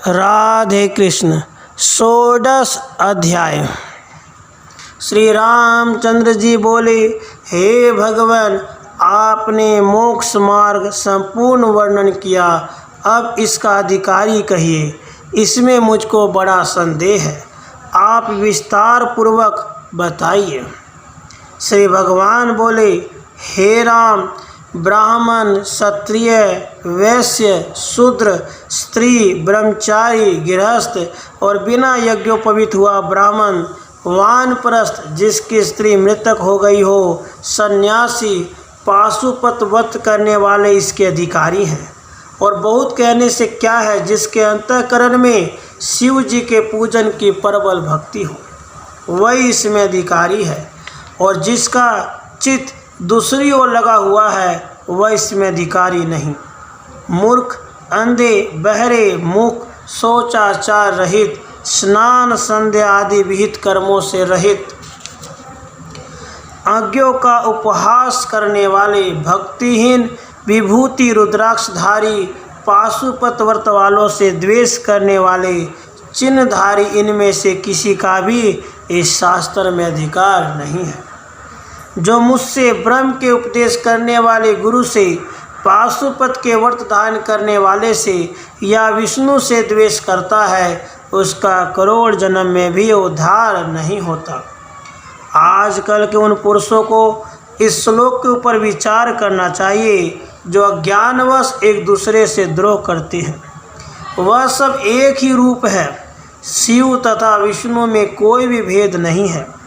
राधे कृष्ण। षोडश अध्याय। श्री रामचंद्र जी बोले, हे भगवान, आपने मोक्ष मार्ग संपूर्ण वर्णन किया, अब इसका अधिकारी कहिए। इसमें मुझको बड़ा संदेह है, आप विस्तार पूर्वक बताइए। श्री भगवान बोले, हे राम, ब्राह्मण, क्षत्रिय, वैश्य, शूद्र, स्त्री, ब्रह्मचारी, गृहस्थ और बिना यज्ञोपवीत हुआ ब्राह्मण, वानप्रस्थ जिसकी स्त्री मृतक हो गई हो, सन्यासी, पाशुपत व्रत करने वाले इसके अधिकारी हैं। और बहुत कहने से क्या है, जिसके अंतःकरण में शिव जी के पूजन की प्रबल भक्ति हो, वही इसमें अधिकारी है। और जिसका चित्त दूसरी ओर लगा हुआ है, वह इसमें अधिकारी नहीं। मूर्ख, अंधे, बहरे, मूक, शौचाचार रहित, स्नान संध्या आदि विहित कर्मों से रहित, अज्ञों का उपहास करने वाले, भक्तिहीन, विभूति रुद्राक्षधारी, पाशुपत व्रत वालों से द्वेष करने वाले, चिन्हधारी, इनमें से किसी का भी इस शास्त्र में अधिकार नहीं है। जो मुझसे ब्रह्म के उपदेश करने वाले गुरु से, पाशुपत के व्रत धारण करने वाले से या विष्णु से द्वेष करता है, उसका करोड़ जन्म में भी उद्धार नहीं होता। आजकल के उन पुरुषों को इस श्लोक के ऊपर विचार करना चाहिए जो अज्ञानवश एक दूसरे से द्रोह करते हैं। वह सब एक ही रूप है, शिव तथा विष्णु में कोई भी भेद नहीं है।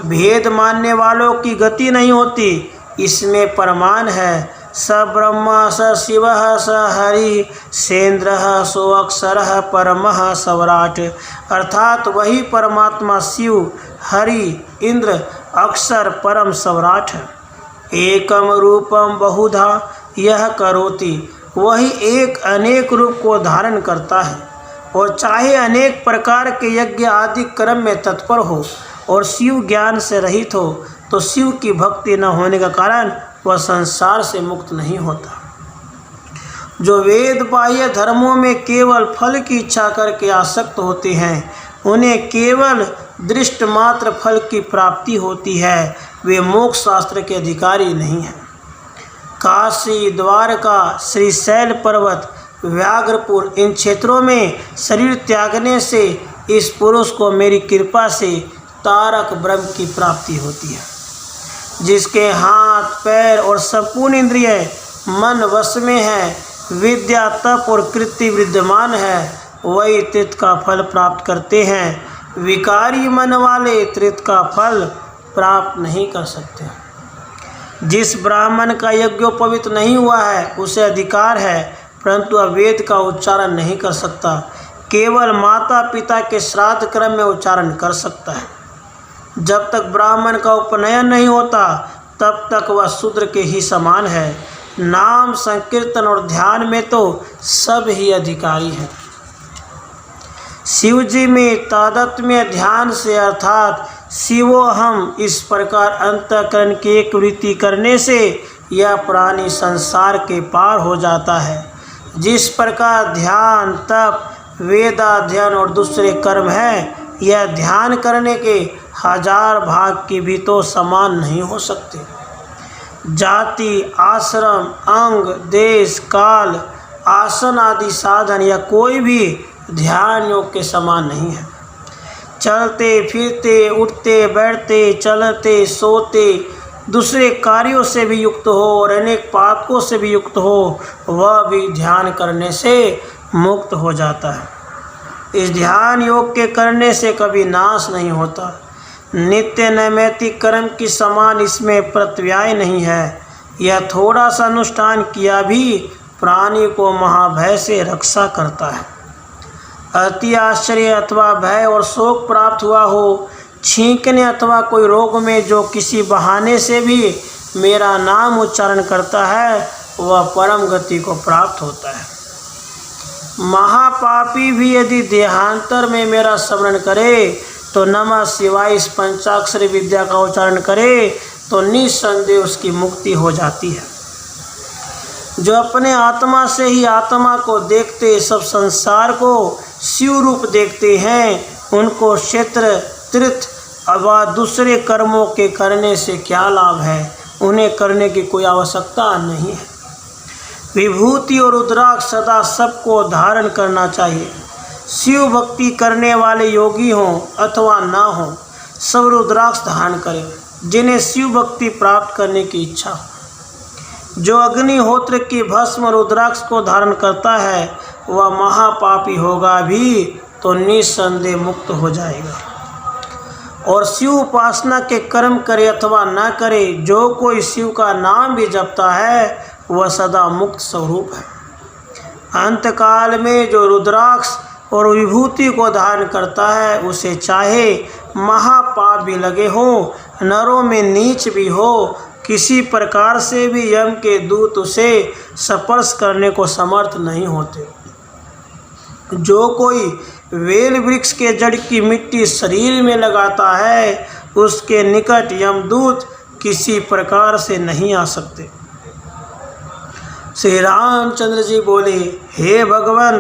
भेद मानने वालों की गति नहीं होती, इसमें प्रमाण है। स ब्रह्मा स शिव स हरि सेन्द्र सो अक्षर परमः सवराट, अर्थात वही परमात्मा शिव, हरि, इंद्र, अक्षर, परम सवराट है। एकम रूपम बहुधा यह करोति, वही एक अनेक रूप को धारण करता है। और चाहे अनेक प्रकार के यज्ञ आदि कर्म में तत्पर हो और शिव ज्ञान से रहित हो, तो शिव की भक्ति न होने का कारण वह संसार से मुक्त नहीं होता। जो वेद बाह्य धर्मों में केवल फल की इच्छा करके आसक्त होते हैं, उन्हें केवल दृष्ट मात्र फल की प्राप्ति होती है, वे मोक्ष शास्त्र के अधिकारी नहीं हैं। काशी, द्वारका, श्रीशैल पर्वत, व्याघ्रपुर, इन क्षेत्रों में शरीर त्यागने से इस पुरुष को मेरी कृपा से तारक ब्रह्म की प्राप्ति होती है। जिसके हाथ, पैर और संपूर्ण इंद्रिय मन वश में है, विद्या, तप और कृति विद्यमान है, वही तीर्थ का फल प्राप्त करते हैं। विकारी मन वाले तीर्थ का फल प्राप्त नहीं कर सकते। जिस ब्राह्मण का यज्ञोपवीत नहीं हुआ है, उसे अधिकार है, परंतु वह वेद का उच्चारण नहीं कर सकता, केवल माता पिता के श्राद्ध क्रम में उच्चारण कर सकता है। जब तक ब्राह्मण का उपनयन नहीं होता, तब तक वह शूद्र के ही समान है। नाम संकीर्तन और ध्यान में तो सब ही अधिकारी हैं। शिव जी में तादात्म्य ध्यान से, अर्थात शिवोहम इस प्रकार अंतःकरण की एक वृत्ति करने से यह प्राणी संसार के पार हो जाता है। जिस प्रकार ध्यान, तप, वेदाध्ययन और दूसरे कर्म हैं, यह ध्यान करने के 1000 भाग की भी तो समान नहीं हो सकते। जाति, आश्रम, अंग, देश, काल, आसन आदि साधन या कोई भी ध्यान योग के समान नहीं है। चलते फिरते, उठते बैठते, चलते सोते, दूसरे कार्यों से भी युक्त हो और अनेक पापों से भी युक्त हो, वह भी ध्यान करने से मुक्त हो जाता है। इस ध्यान योग के करने से कभी नाश नहीं होता। नित्य नैमित्तिक कर्म की समान इसमें प्रत्यवाय नहीं है। यह थोड़ा सा अनुष्ठान किया भी प्राणी को महाभय से रक्षा करता है। अति आश्चर्य अथवा भय और शोक प्राप्त हुआ हो, छींकने अथवा कोई रोग में जो किसी बहाने से भी मेरा नाम उच्चारण करता है, वह परम गति को प्राप्त होता है। महापापी भी यदि देहांतर में मेरा स्मरण करे, तो नमः शिवाय इस पंचाक्षरी विद्या का उच्चारण करे, तो निस्संदेह उसकी मुक्ति हो जाती है। जो अपने आत्मा से ही आत्मा को देखते सब संसार को शिव रूप देखते हैं, उनको क्षेत्र तीर्थ व दूसरे कर्मों के करने से क्या लाभ है? उन्हें करने की कोई आवश्यकता नहीं है। विभूति और रुद्राक्ष सदा सबको धारण करना चाहिए। शिव भक्ति करने वाले योगी हों अथवा ना हों, सब रुद्राक्ष धारण करें जिन्हें शिव भक्ति प्राप्त करने की इच्छा हो। जो अग्निहोत्र की भस्म रुद्राक्ष को धारण करता है वह महापापी होगा भी तो निस्संदेह मुक्त हो जाएगा। और शिव उपासना के कर्म करे अथवा ना करे, जो कोई शिव का नाम भी जपता है वह सदा मुक्त स्वरूप है। अंतकाल में जो रुद्राक्ष और विभूति को धारण करता है उसे चाहे महापाप भी लगे हो, नरों में नीच भी हो, किसी प्रकार से भी यम के दूत उसे स्पर्श करने को समर्थ नहीं होते। जो कोई वेल वृक्ष के जड़ की मिट्टी शरीर में लगाता है उसके निकट यमदूत किसी प्रकार से नहीं आ सकते। श्री रामचंद्र जी बोले, हे भगवान,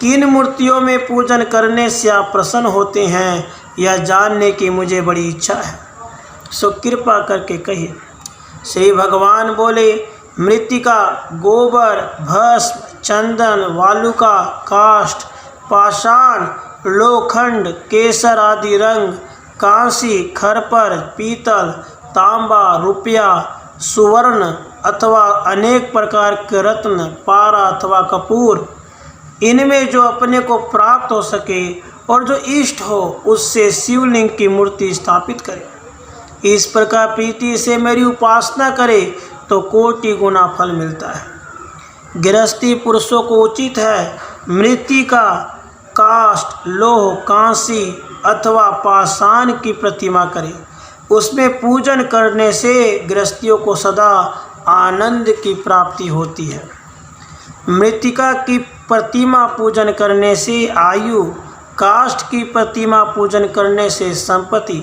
किन मूर्तियों में पूजन करने से आप प्रसन्न होते हैं यह जानने की मुझे बड़ी इच्छा है, सो कृपा करके कहिए। श्री भगवान बोले, मृत्तिका, गोबर, भस्म, चंदन, वालुका, काष्ठ, पाषाण, लोखंड, केसर आदि रंग, कांसी, खरपर, पीतल, तांबा, रुपया, सुवर्ण अथवा अनेक प्रकार के रत्न, पारा अथवा कपूर, इनमें जो अपने को प्राप्त हो सके और जो इष्ट हो उससे शिवलिंग की मूर्ति स्थापित करे। इस प्रकार प्रीति से मेरी उपासना करे तो कोटि गुना फल मिलता है। गृहस्थी पुरुषों को उचित है मृत्तिका, काष्ठ, लोह, कांसी अथवा पाषाण की प्रतिमा करे। उसमें पूजन करने से गृहस्थियों को सदा आनंद की प्राप्ति होती है। मृत्तिका की प्रतिमा पूजन करने से आयु, काष्ठ की प्रतिमा पूजन करने से संपत्ति,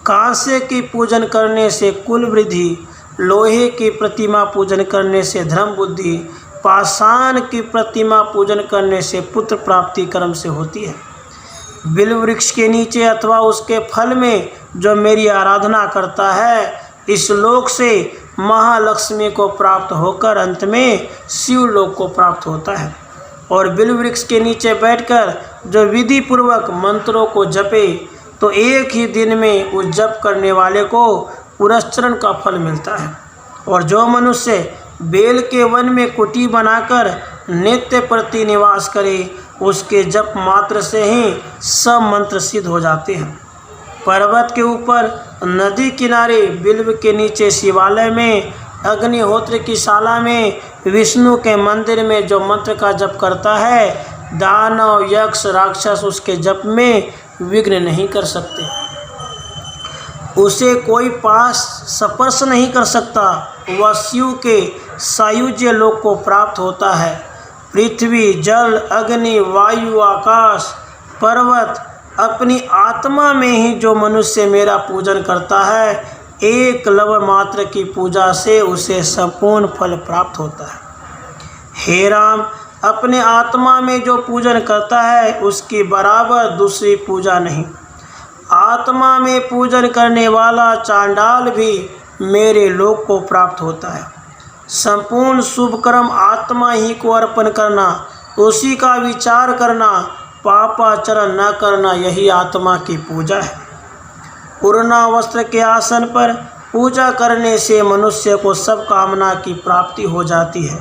कांस्य की पूजन करने से कुल वृद्धि, लोहे की प्रतिमा पूजन करने से धर्म बुद्धि, पाषाण की प्रतिमा पूजन करने से पुत्र प्राप्ति कर्म से होती है। बिल्व वृक्ष के नीचे अथवा उसके फल में जो मेरी आराधना करता है इस लोक से महालक्ष्मी को प्राप्त होकर अंत में शिवलोक को प्राप्त होता है। और बिल्व वृक्ष के नीचे बैठकर जो विधि पूर्वक मंत्रों को जपे तो एक ही दिन में उस जप करने वाले को पुरस्चरण का फल मिलता है। और जो मनुष्य बेल के वन में कुटी बनाकर नित्य प्रति निवास करे उसके जप मात्र से ही सब मंत्र सिद्ध हो जाते हैं। पर्वत के ऊपर, नदी किनारे, बिल्व के नीचे, शिवालय में, अग्निहोत्र की शाला में, विष्णु के मंदिर में जो मंत्र का जप करता है दानव, यक्ष, राक्षस उसके जप में विघ्न नहीं कर सकते। उसे कोई पास स्पर्श नहीं कर सकता। वह शिव के सायुज्य लोक को प्राप्त होता है। पृथ्वी, जल, अग्नि, वायु, आकाश, पर्वत अपनी आत्मा में ही जो मनुष्य मेरा पूजन करता है एक लव मात्र की पूजा से उसे संपूर्ण फल प्राप्त होता है। हे राम, अपने आत्मा में जो पूजन करता है उसकी बराबर दूसरी पूजा नहीं। आत्मा में पूजन करने वाला चांडाल भी मेरे लोक को प्राप्त होता है। संपूर्ण शुभ कर्म आत्मा ही को अर्पण करना, उसी का विचार करना, पापाचरण न करना, यही आत्मा की पूजा है। पूर्णा वस्त्र के आसन पर पूजा करने से मनुष्य को सब कामना की प्राप्ति हो जाती है।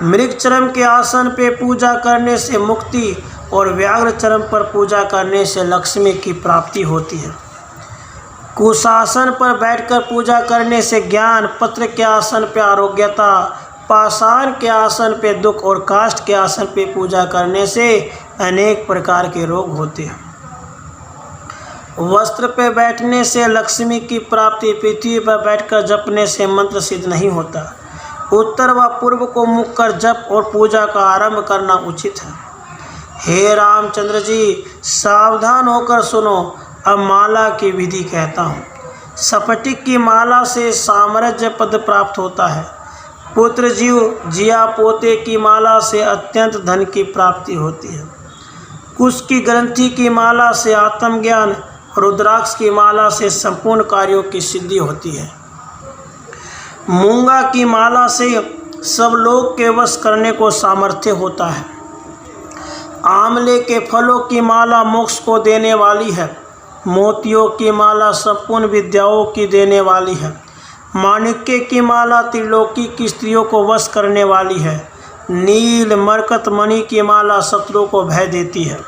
मृगचरम के आसन पे पूजा करने से मुक्ति और व्याघ्र चरम पर पूजा करने से लक्ष्मी की प्राप्ति होती है। कुशासन पर बैठकर पूजा करने से ज्ञान, पत्र के आसन पे आरोग्यता, पाषाण के आसन पे दुख और काष्ठ के आसन पे पूजा करने से अनेक प्रकार के रोग होते हैं। वस्त्र पे बैठने से लक्ष्मी की प्राप्ति, पृथ्वी पर बैठकर जपने से मंत्र सिद्ध नहीं होता। उत्तर व पूर्व को मुख कर जप और पूजा का आरंभ करना उचित है। हे रामचंद्र जी, सावधान होकर सुनो, अब माला की विधि कहता हूँ। स्फटिक की माला से साम्राज्य पद प्राप्त होता है। पुत्र जीव जिया पोते की माला से अत्यंत धन की प्राप्ति होती है। कुश की ग्रंथि की माला से आत्मज्ञान, रुद्राक्ष की माला से संपूर्ण कार्यों की सिद्धि होती है। मूंगा की माला से सब लोग के वश करने को सामर्थ्य होता है। आंवले के फलों की माला मोक्ष को देने वाली है। मोतियों की माला संपूर्ण विद्याओं की देने वाली है। माणिक्य की माला त्रिलोकी की स्त्रियों को वश करने वाली है। नील मरकत मणि की माला शत्रु को भय देती है।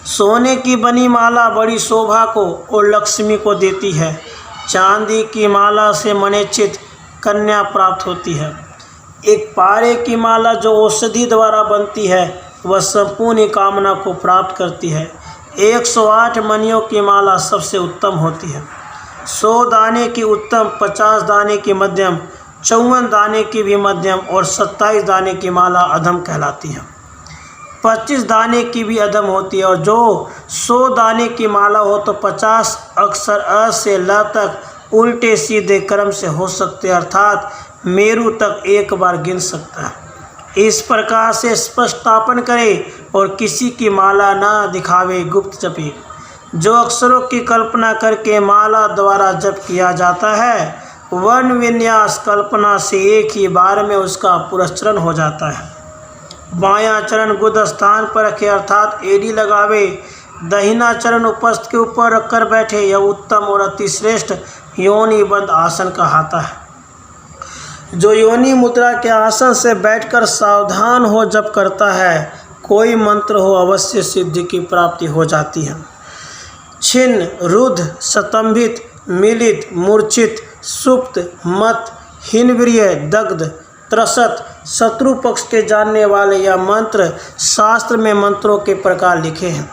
सोने की बनी माला बड़ी शोभा को और लक्ष्मी को देती है। चांदी की माला से मणिचित कन्या प्राप्त होती है। एक पारे की माला जो औषधि द्वारा बनती है वह संपूर्ण कामना को प्राप्त करती है। 108 मणियों की माला सबसे उत्तम होती है। 100 दाने की उत्तम, 50 दाने की मध्यम, 54 दाने की भी मध्यम और 27 दाने की माला अधम कहलाती है। 25 दाने की भी अधम होती है और जो 100 दाने की माला हो तो 50 अक्षर अ से ल तक उल्टे सीधे क्रम से हो सकते, अर्थात मेरु तक एक बार गिन सकता है। इस प्रकार से स्पष्टापन करे और किसी की माला ना दिखावे, गुप्त जपे। जो अक्षरों की कल्पना करके माला द्वारा जप किया जाता है, वर्ण विन्यास कल्पना से एक ही बार में उसका पुरस्चरण हो जाता है। बायां चरण गुद स्थान पर रखे, अर्थात एड़ी लगावे। दहिना चरण उपस्थ के ऊपर रखकर बैठे, यह उत्तम और अतिश्रेष्ठ योनि बंद आसन कहलाता है। जो योनि मुद्रा के आसन से बैठकर सावधान हो जप करता है, कोई मंत्र हो अवश्य सिद्धि की प्राप्ति हो जाती है। छिन्न, रुद्ध, स्तंभित, मिलित, मूर्छित, सुप्त, मत, हीनवीर्य, दग्ध, त्रसत, शत्रु पक्ष के जानने वाले यह मंत्र शास्त्र में मंत्रों के प्रकार लिखे हैं।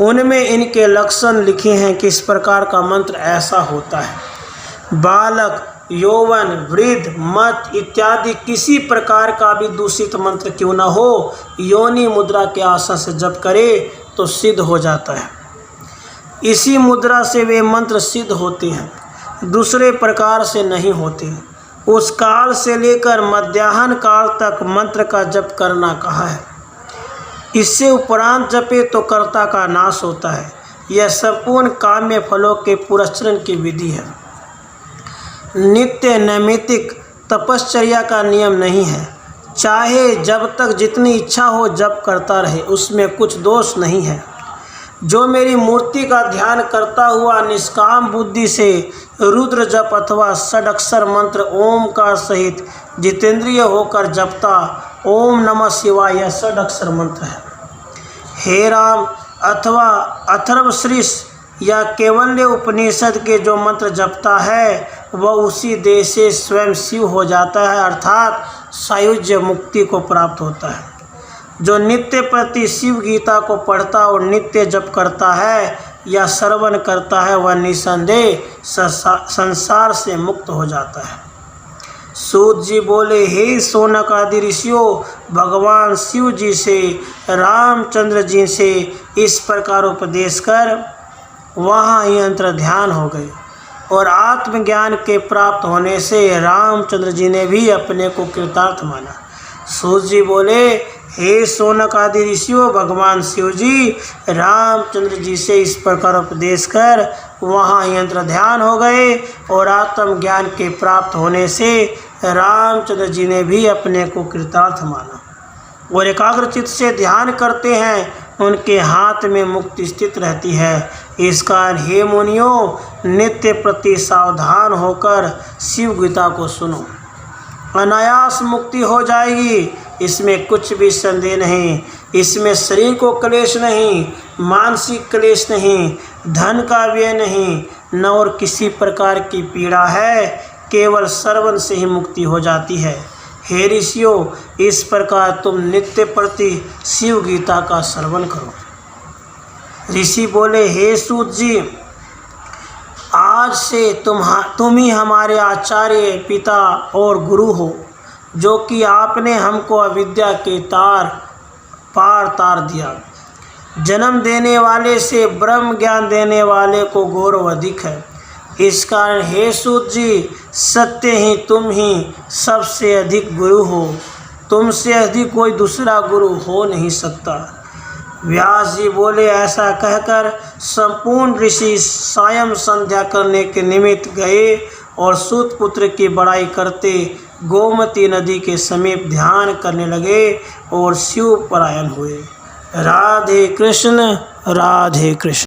उनमें इनके लक्षण लिखे हैं कि इस प्रकार का मंत्र ऐसा होता है। बालक, यौवन, वृद्ध, मत इत्यादि किसी प्रकार का भी दूषित मंत्र क्यों न हो, योनि मुद्रा के आसन से जप करे तो सिद्ध हो जाता है। इसी मुद्रा से वे मंत्र सिद्ध होते हैं, दूसरे प्रकार से नहीं होते। उस काल से लेकर मध्याह्न काल तक मंत्र का जप करना कहा है। इससे उपरांत जपे तो कर्ता का नाश होता है। यह संपूर्ण काम्य फलों के पुरस्चरण की विधि है। नित्य नैमित्तिक तपश्चर्या का नियम नहीं है। चाहे जब तक जितनी इच्छा हो जप करता रहे, उसमें कुछ दोष नहीं है। जो मेरी मूर्ति का ध्यान करता हुआ निष्काम बुद्धि से रुद्र जप अथवा षडक्षर मंत्र ओमकार सहित जितेंद्रिय होकर जपता, ओम नमः शिवाय यह षडक्षर मंत्र है। हे राम अथवा अथर्वशीर्ष या केवल्य उपनिषद के जो मंत्र जपता है वह उसी देह से स्वयं शिव हो जाता है, अर्थात सायुज्य मुक्ति को प्राप्त होता है। जो नित्य प्रति शिव गीता को पढ़ता और नित्य जप करता है या श्रवण करता है वह निसंदेह संसार से मुक्त हो जाता है। सूत जी बोले, हे शौनक आदि ऋषियों, भगवान शिव जी से रामचंद्र जी से इस प्रकार उपदेश कर वहाँ ही अंतर ध्यान हो गए और आत्मज्ञान के प्राप्त होने से रामचंद्र जी ने भी अपने को कृतार्थ माना। सूत जी बोले, हे शौनक आदि ऋषियों, भगवान शिव जी रामचंद्र जी से इस प्रकार उपदेश कर वहाँ यंत्र ध्यान हो गए और आत्मज्ञान के प्राप्त होने से रामचंद्र जी ने भी अपने को कृतार्थ माना और एकाग्रचित्त से ध्यान करते हैं, उनके हाथ में मुक्ति स्थित रहती है। इस कारण हे मुनियों, नित्य प्रति सावधान होकर शिव गीता को सुनो, अनायास मुक्ति हो जाएगी, इसमें कुछ भी संदेह नहीं। इसमें शरीर को क्लेश नहीं, मानसिक क्लेश नहीं, धन का व्यय नहीं, न और किसी प्रकार की पीड़ा है, केवल श्रवण से ही मुक्ति हो जाती है। हे ऋषियों, इस प्रकार तुम नित्य प्रति शिव गीता का श्रवण करो। ऋषि बोले, हे सूत जी, आज से तुम ही हमारे आचार्य, पिता और गुरु हो, जो कि आपने हमको अविद्या के पार तार दिया। जन्म देने वाले से ब्रह्म ज्ञान देने वाले को गौरव अधिक है। इस कारण हे सूत जी, सत्य ही तुम ही सबसे अधिक गुरु हो, तुमसे अधिक कोई दूसरा गुरु हो नहीं सकता। व्यास जी बोले, ऐसा कहकर संपूर्ण ऋषि सायं संध्या करने के निमित्त गए और सूत पुत्र की बड़ाई करते गोमती नदी के समीप ध्यान करने लगे और शिव परायण हुए। राधे कृष्ण, राधे कृष्ण।